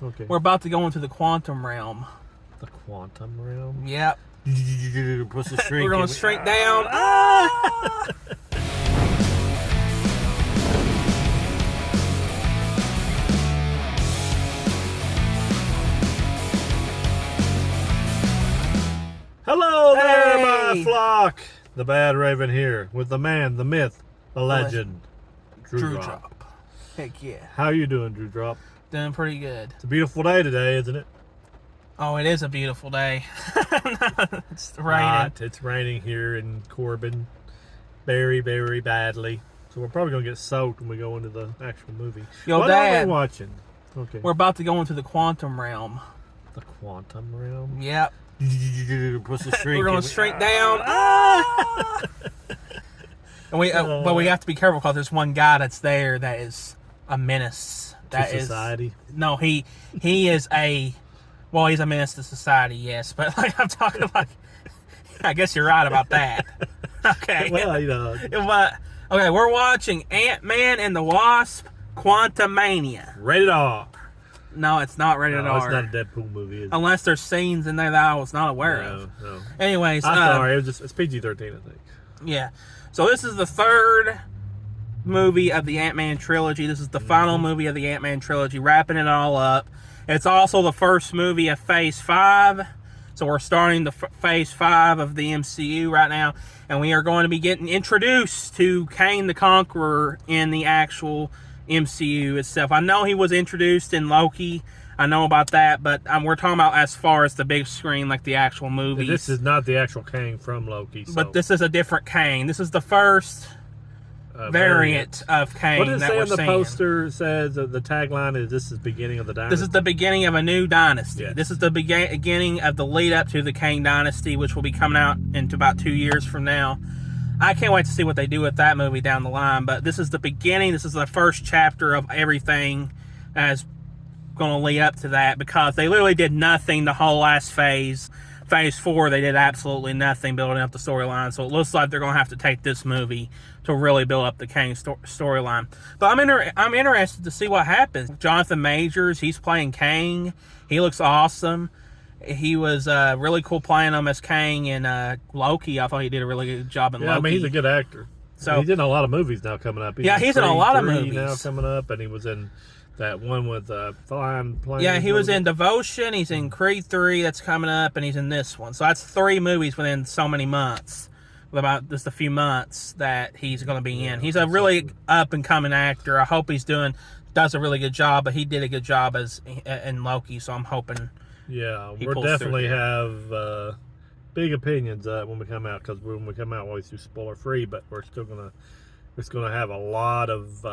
Okay. We're about to go into the quantum realm. The quantum realm? Yep. Push the shrink. We're going straight down. Hello there, Hey. my flock. The Badraven here with the man, the myth, the legend, Drew Drop. Heck yeah. How you doing, Drew Drop? Doing pretty good. It's a beautiful day today, isn't it? Oh, it is a beautiful day. It's raining. Not. It's raining here in Corbin very, very badly. So we're probably going to get soaked when we go into the actual movie. Yo, what Dad, are we watching? Okay. we're about to go into the quantum realm. The quantum realm? Yep. Push the shrink. We're going straight down. And but we have to be careful because there's one guy that's there that is a menace. That to is society? No, he is a. Well, he's a menace to society, yes. But like I'm talking like, I guess you're right about that. Okay. Well, you know. But okay, we're watching Ant-Man and the Wasp Quantumania. Rated R. No, it's not rated No, R. it's not a Deadpool movie, is it? Unless there's scenes in there that I was not aware of. No. Anyways, I'm sorry. It's PG-13, I think. yeah. So this is the third movie of the Ant-Man trilogy. This is the final movie of the Ant-Man trilogy, wrapping it all up. It's also the first movie of Phase 5. So we're starting the Phase 5 of the MCU right now. And we are going to be getting introduced to Kang the Conqueror in the actual MCU itself. I know he was introduced in Loki. I know about that. But we're talking about as far as the big screen, like the actual movies. This is not the actual Kang from Loki. So. But this is a different Kang. This is the first variant of Kang. What does it that say we're on the seeing. poster? It says the tagline is, "This is the beginning of the dynasty." This is the beginning of a new dynasty. Yes. This is the beginning of the lead up to the Kang Dynasty, which will be coming out into about 2 years from now. I can't wait to see what they do with that movie down the line. But this is the beginning. This is the first chapter of everything that's going to lead up to that, because they literally did nothing the whole last phase. Phase 4, they did absolutely nothing building up the storyline. So it looks like they're going to have to take this movie to really build up the Kang storyline. But I'm interested to see what happens. Jonathan Majors, he's playing Kang. He looks awesome. He was really cool playing him as Kang in Loki. I thought he did a really good job in Loki. I mean, he's a good actor. So he's in a lot of movies now coming up. He's in a lot of movies now coming up, and he was in that one with flying planes. Yeah, he was in Devotion. He's in Creed 3 that's coming up, and he's in this one. So that's 3 movies within so many months. About just a few months that he's going to be in. He's a really up and coming actor. I hope does a really good job, but he did a good job in Loki. So I'm hoping. Yeah, we pulls definitely through. have big opinions when we come out, because when we come out, we always do spoiler free, but we're gonna have a lot of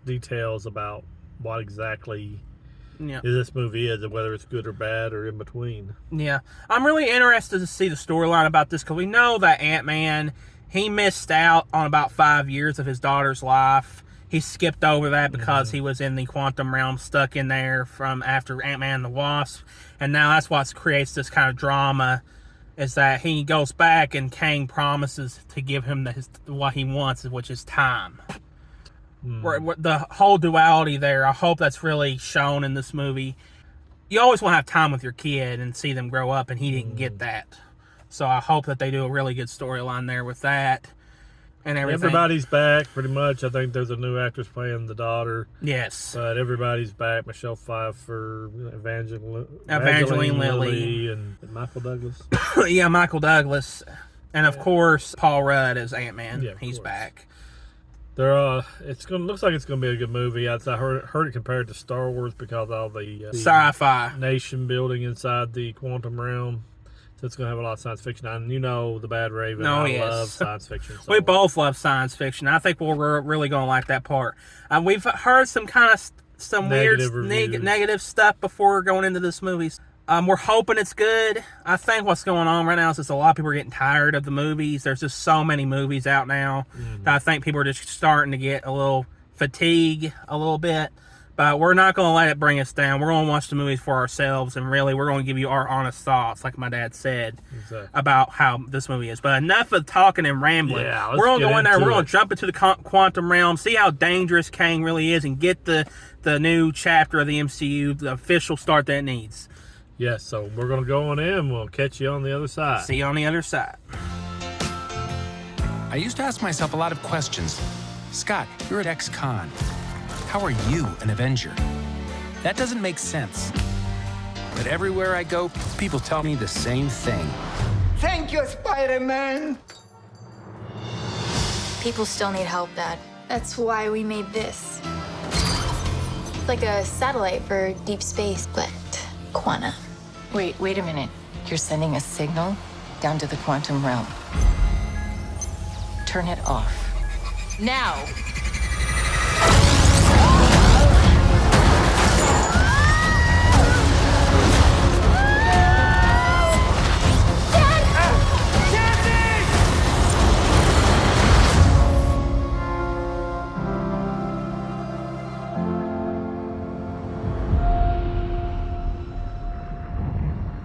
details about what exactly this movie is, and whether it's good or bad or in between. Yeah, I'm really interested to see the storyline about this, because we know that Ant-Man, he missed out on about 5 years of his daughter's life. He skipped over that because he was in the quantum realm, stuck in there from after Ant-Man and the Wasp. And now that's what creates this kind of drama, is that he goes back and Kang promises to give him what he wants, which is time. The whole duality there, I hope that's really shown in this movie. You always want to have time with your kid and see them grow up, and he didn't get that. So I hope that they do a really good storyline there with that. And everything. Everybody's back, pretty much. I think there's a new actress playing the daughter. Yes. But everybody's back. Michelle Pfeiffer, Evangeline Lilly. And Michael Douglas. Yeah, Michael Douglas. And of course, Paul Rudd as Ant-Man. Yeah, He's back. Looks like it's gonna be a good movie. I heard it compared to Star Wars because of all the sci-fi nation building inside the quantum realm. So it's gonna have a lot of science fiction. And you know, the Badraven. I love science fiction. So. We both love science fiction. I think we're really gonna like that part. We've heard some Negative weird negative stuff before going into this movie. We're hoping it's good. I think what's going on right now is just a lot of people are getting tired of the movies. There's just so many movies out now that I think people are just starting to get a little fatigue a little bit. But we're not going to let it bring us down. We're going to watch the movies for ourselves, and really we're going to give you our honest thoughts, like my dad said, about how this movie is. But enough of talking and rambling. Yeah, we're going to go in there. We're going to jump into the quantum realm, see how dangerous Kang really is, and get the the new chapter of the MCU, the official start that it needs. Yes, so we're going to go on in. We'll catch you on the other side. See you on the other side. I used to ask myself a lot of questions. Scott, you're at ex-con. How are you an Avenger? That doesn't make sense. But everywhere I go, people tell me the same thing. Thank you, Spider-Man. People still need help, Dad. That's why we made this. It's like a satellite for deep space, but quantum. Wait a minute. You're sending a signal down to the quantum realm. Turn it off. Now!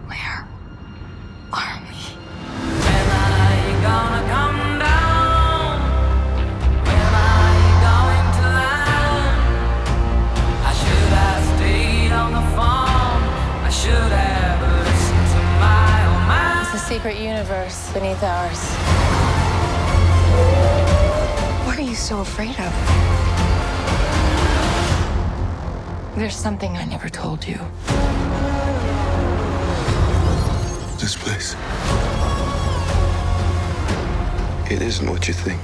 Where are we? It's a secret universe beneath ours. What are you so afraid of? There's something I never told you. This place. It isn't what you think.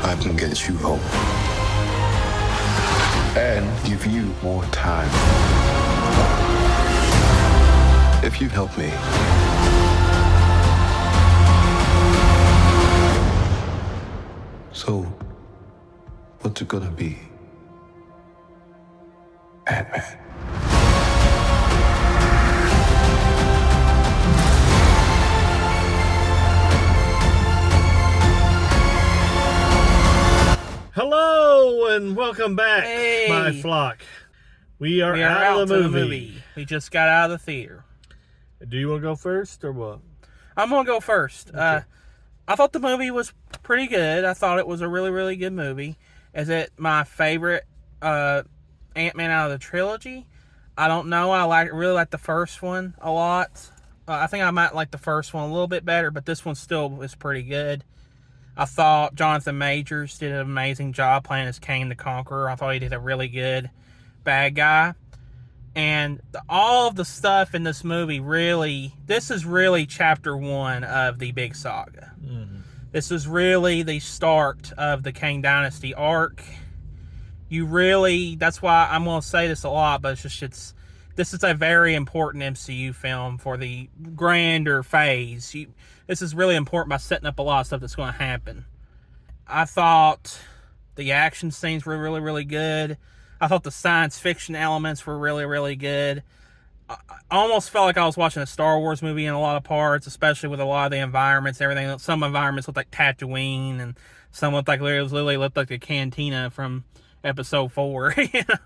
I can get you home. And give you more time. If you help me. So, what's it gonna be? Ant-Man. Hello and welcome back, Hey. my flock. We are, We are out of the to movie. We just got out of the theater. Do you want to go first or what? I'm going to go first. Okay. I thought the movie was pretty good. I thought it was a really, really good movie. Is it my favorite Ant-Man out of the trilogy? I don't know. I really like the first one a lot. I think I might like the first one a little bit better, but this one still is pretty good. I thought Jonathan Majors did an amazing job playing as Kang the Conqueror. I thought he did a really good bad guy. And all of the stuff in this movie this is really chapter 1 of the big saga. Mm-hmm. This is really the start of the Kang Dynasty arc. That's why I'm going to say this a lot, but this is a very important MCU film for the grander phase. This is really important by setting up a lot of stuff that's going to happen. I thought the action scenes were really, really good. I thought the science fiction elements were really, really good. I almost felt like I was watching a Star Wars movie in a lot of parts, especially with a lot of the environments and everything. Some environments looked like Tatooine, and some looked like literally looked like the cantina from Episode 4.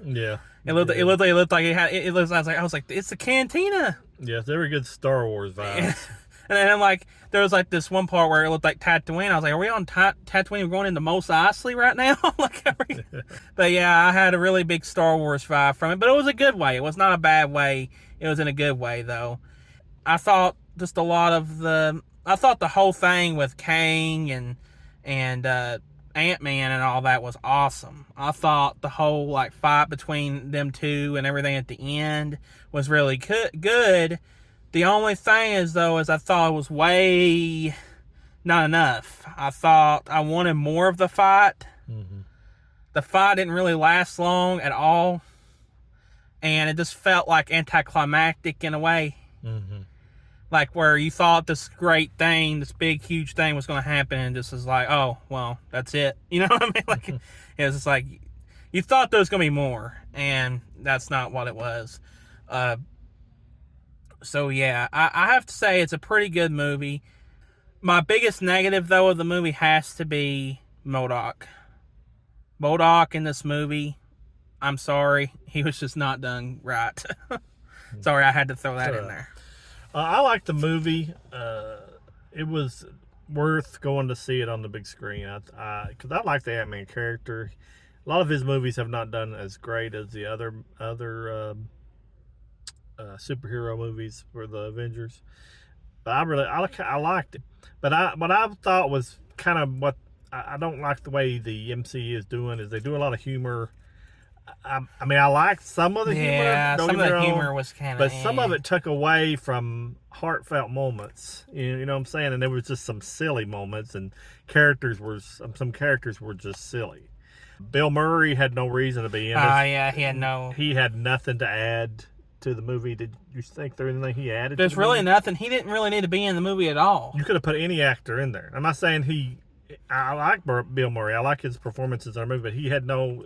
Yeah. It looked like it had. I was like, it's the cantina. Yeah, they were good Star Wars vibes. And then like there was like this one part where it looked like Tatooine. I was like, are we on Tatooine? We're going into Mos Eisley right now. But yeah, I had a really big Star Wars vibe from it, but it was a good way. It was not a bad way. It was in a good way though. I thought just a lot of I thought the whole thing with Kang and Ant-Man and all that was awesome. I thought the whole like fight between them two and everything at the end was really good. The only thing is I thought it was way not enough. I thought I wanted more of the fight. Mm-hmm. The fight didn't really last long at all. And it just felt like anticlimactic in a way. Mm-hmm. Like where you thought this great thing, this big, huge thing was going to happen, and just was like, oh, well, that's it. You know what I mean? Like, it was just like, you thought there was going to be more, and that's not what it was. So, yeah, I have to say it's a pretty good movie. My biggest negative, though, of the movie has to be MODOK. MODOK in this movie, I'm sorry, he was just not done right. Sorry, I had to throw that in there. I liked the movie. It was worth going to see it on the big screen. Because I like the Ant-Man character. A lot of his movies have not done as great as the other superhero movies for the Avengers. But I liked it. But what I thought was kind of what I don't like the way the MCU is doing is they do a lot of humor. I mean, I liked some of the humor. Yeah, some of the humor was kind of. But some of it took away from heartfelt moments. You know what I'm saying? And there was just some silly moments, and some characters were just silly. Bill Murray had no reason to be in it. Yeah, he had nothing to add to the movie. Did you think there anything he added? There's really nothing. He didn't really need to be in the movie at all. You could have put any actor in there. I'm not saying I like Bill Murray. I like his performances in the movie, but he had no.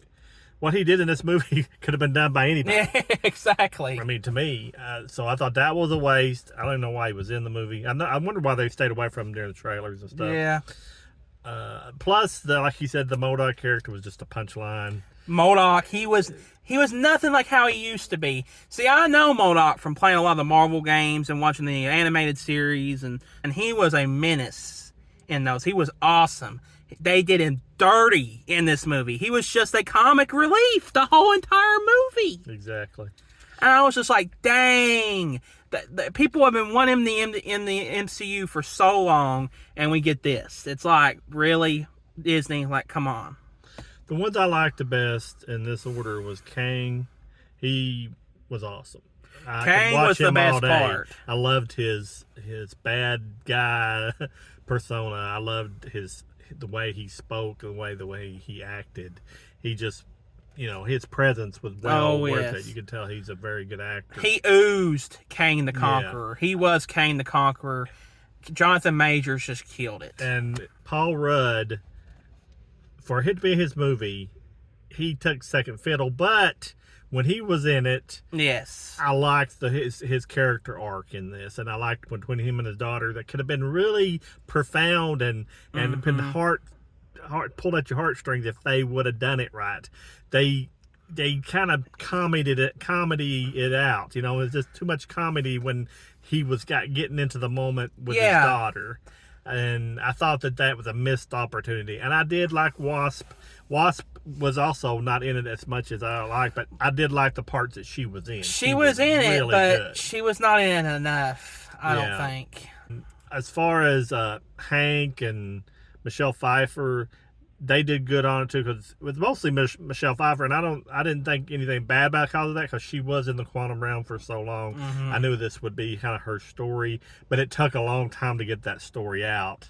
What he did in this movie could have been done by anybody. Yeah, exactly. I mean, to me. So I thought that was a waste. I don't know why he was in the movie. I wonder why they stayed away from him during the trailers and stuff. Yeah. Plus, like you said, the MODOK character was just a punchline. MODOK, he was nothing like how he used to be. See, I know MODOK from playing a lot of the Marvel games and watching the animated series, and he was a menace in those. He was awesome. They did him dirty in this movie. He was just a comic relief the whole entire movie. Exactly. And I was just like, dang. The people have been wanting him in the MCU for so long, and we get this. It's like, really, Disney? Like, come on. The ones I liked the best in this order was Kang. He was awesome. Kang was the best part. I loved his bad guy persona. I loved the way he spoke, the way he acted. He just, his presence was worth it. You could tell he's a very good actor. He oozed Kang the Conqueror. Yeah. He was Kang the Conqueror. Jonathan Majors just killed it. And Paul Rudd, for it to be his movie, he took second fiddle, but when he was in it, yes, I liked his character arc in this, and I liked between him and his daughter that could have been really profound and been heart pulled at your heartstrings if they would have done it right. They kind of comedy it out. It's just too much comedy when he was getting into the moment with his daughter. And I thought that was a missed opportunity. And I did like Wasp. Wasp was also not in it as much as I liked, but I did like the parts that she was in. She was in it, but she was not in it enough, I don't think. As far as Hank and Michelle Pfeiffer, they did good on it too, because it was mostly Michelle Pfeiffer, and I didn't think anything bad about because of that, because she was in the quantum realm for so long. I knew this would be kind of her story, but it took a long time to get that story out,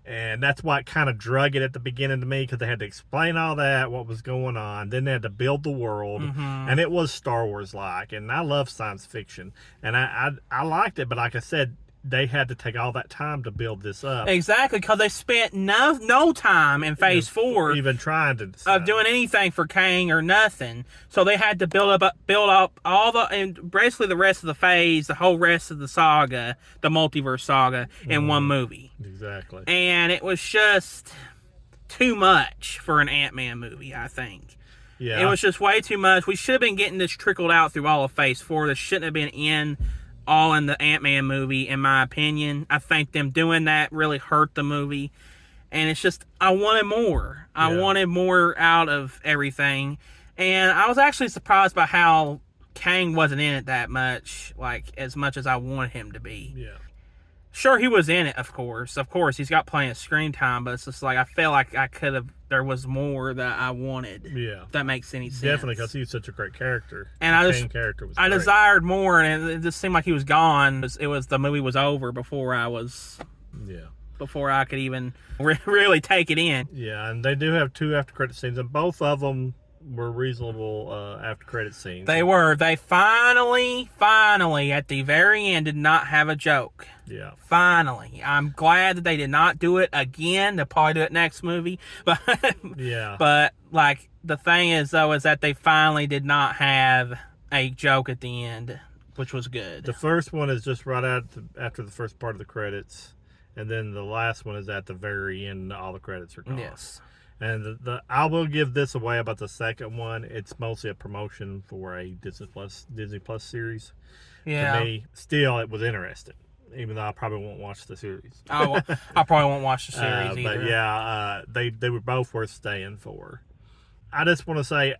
and that's why it kind of drug it at the beginning to me, because they had to explain all that, what was going on, then they had to build the world, and it was Star Wars like, and I love science fiction, and I liked it, but like I said, they had to take all that time to build this up. Exactly, because they spent no time in Phase 4 even trying to of doing anything for Kang or nothing. So they had to build up all and basically the rest of the phase, the whole rest of the saga, the multiverse saga, in one movie. Exactly. And it was just too much for an Ant-Man movie, I think. Yeah. It was just way too much. We should have been getting this trickled out through all of Phase 4. This shouldn't have been all in the Ant-Man movie, in my opinion. I think them doing that really hurt the movie. And it's just, I wanted more. I wanted more out of everything. And I was actually surprised by how Kang wasn't in it that much, like, as much as I wanted him to be. Yeah. Sure, he was in it, of course. Of course, he's got plenty of screen time, but it's just like, I felt like there was more that I wanted. Yeah. If that makes any sense. Definitely, because he's such a great character. And I desired more, and it just seemed like he was gone. The movie was over before I could even really take it in. Yeah, and they do have 2 after credit scenes, and both of them were reasonable after credit scenes. They were. They finally, at the very end, did not have a joke. Yeah. Finally. I'm glad that they did not do it again. They'll probably do it next movie. But yeah. But, like, the thing is, though, is that they finally did not have a joke at the end, which was good. The first one is just right after the first part of the credits, and then the last one is at the very end. All the credits are gone. Yes. And I will give this away about the second one. It's mostly a promotion for a Disney Plus series. Yeah. To me, still, it was interesting, even though I probably won't watch the series. I probably won't watch the series either. But yeah, they were both worth staying for. I just want to say,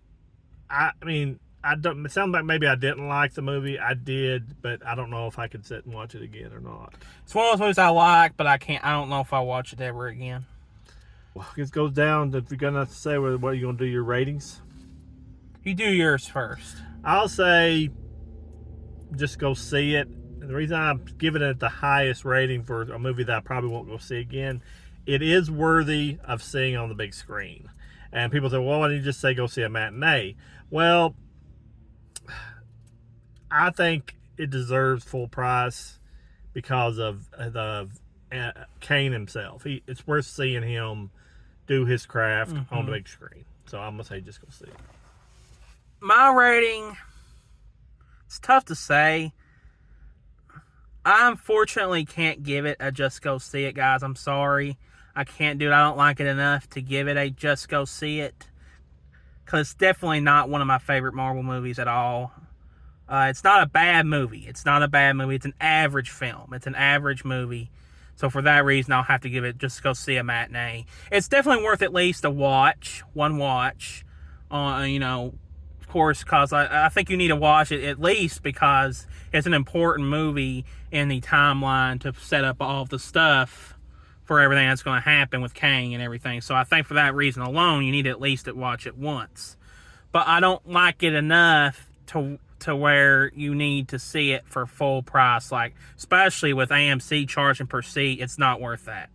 I mean, it sounds like maybe I didn't like the movie. I did, but I don't know if I could sit and watch it again or not. It's one of those movies I like, but I don't know if I'll watch it ever again. Well, it goes down to, if you're gonna say what are you gonna do your ratings. You do yours first. I'll say just go see it. And the reason I'm giving it the highest rating for a movie that I probably won't go see again, it is worthy of seeing on the big screen. And people say, well, why don't you just say go see a matinee? Well, I think it deserves full price because of Kang himself. It's worth seeing him do his craft on the big screen. So I'm going to say just go see it. My rating, it's tough to say. I unfortunately can't give it a just go see it, guys. I'm sorry. I can't do it. I don't like it enough to give it a just go see it. Because it's definitely not one of my favorite Marvel movies at all. It's not a bad movie. It's not a bad movie. It's an average film. It's an average movie. So for that reason, I'll have to give it just go see a matinee. It's definitely worth at least a watch. One watch. Of course, because I think you need to watch it at least because it's an important movie in the timeline to set up all of the stuff for everything that's going to happen with Kang and everything. So I think for that reason alone, you need to at least watch it once. But I don't like it enough to where you need to see it for full price. Like, especially with AMC charging per seat, it's not worth that.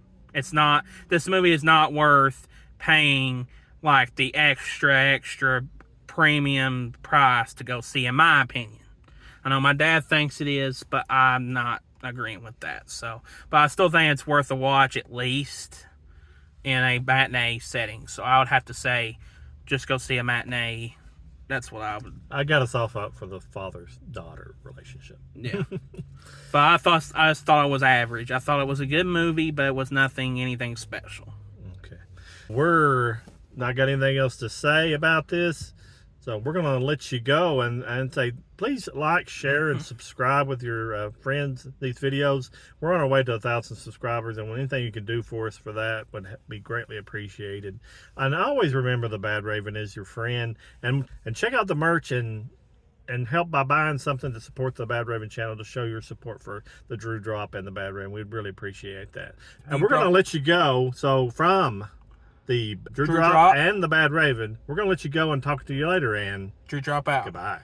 This movie is not worth paying like the extra premium price to go see, in my opinion. I know my dad thinks it is, but I'm not agreeing with that. But I still think it's worth a watch at least in a matinee setting. So I would have to say, just go see a matinee. That's what I would. I got us off up for the father-daughter relationship. Yeah. But I just thought it was average. I thought it was a good movie, but it was anything special. Okay. We're not got anything else to say about this. So we're going to let you go and say, please like, share, and subscribe with your friends, these videos. We're on our way to 1,000 subscribers, and anything you can do for us for that would be greatly appreciated. And always remember the Badraven is your friend. And check out the merch and help by buying something to support the Badraven channel to show your support for the Drew Drop and the Badraven. We'd really appreciate that. And we're going to let you go. So from the Drew Drop and the Badraven, we're going to let you go and talk to you later. And Drew Drop out. Goodbye.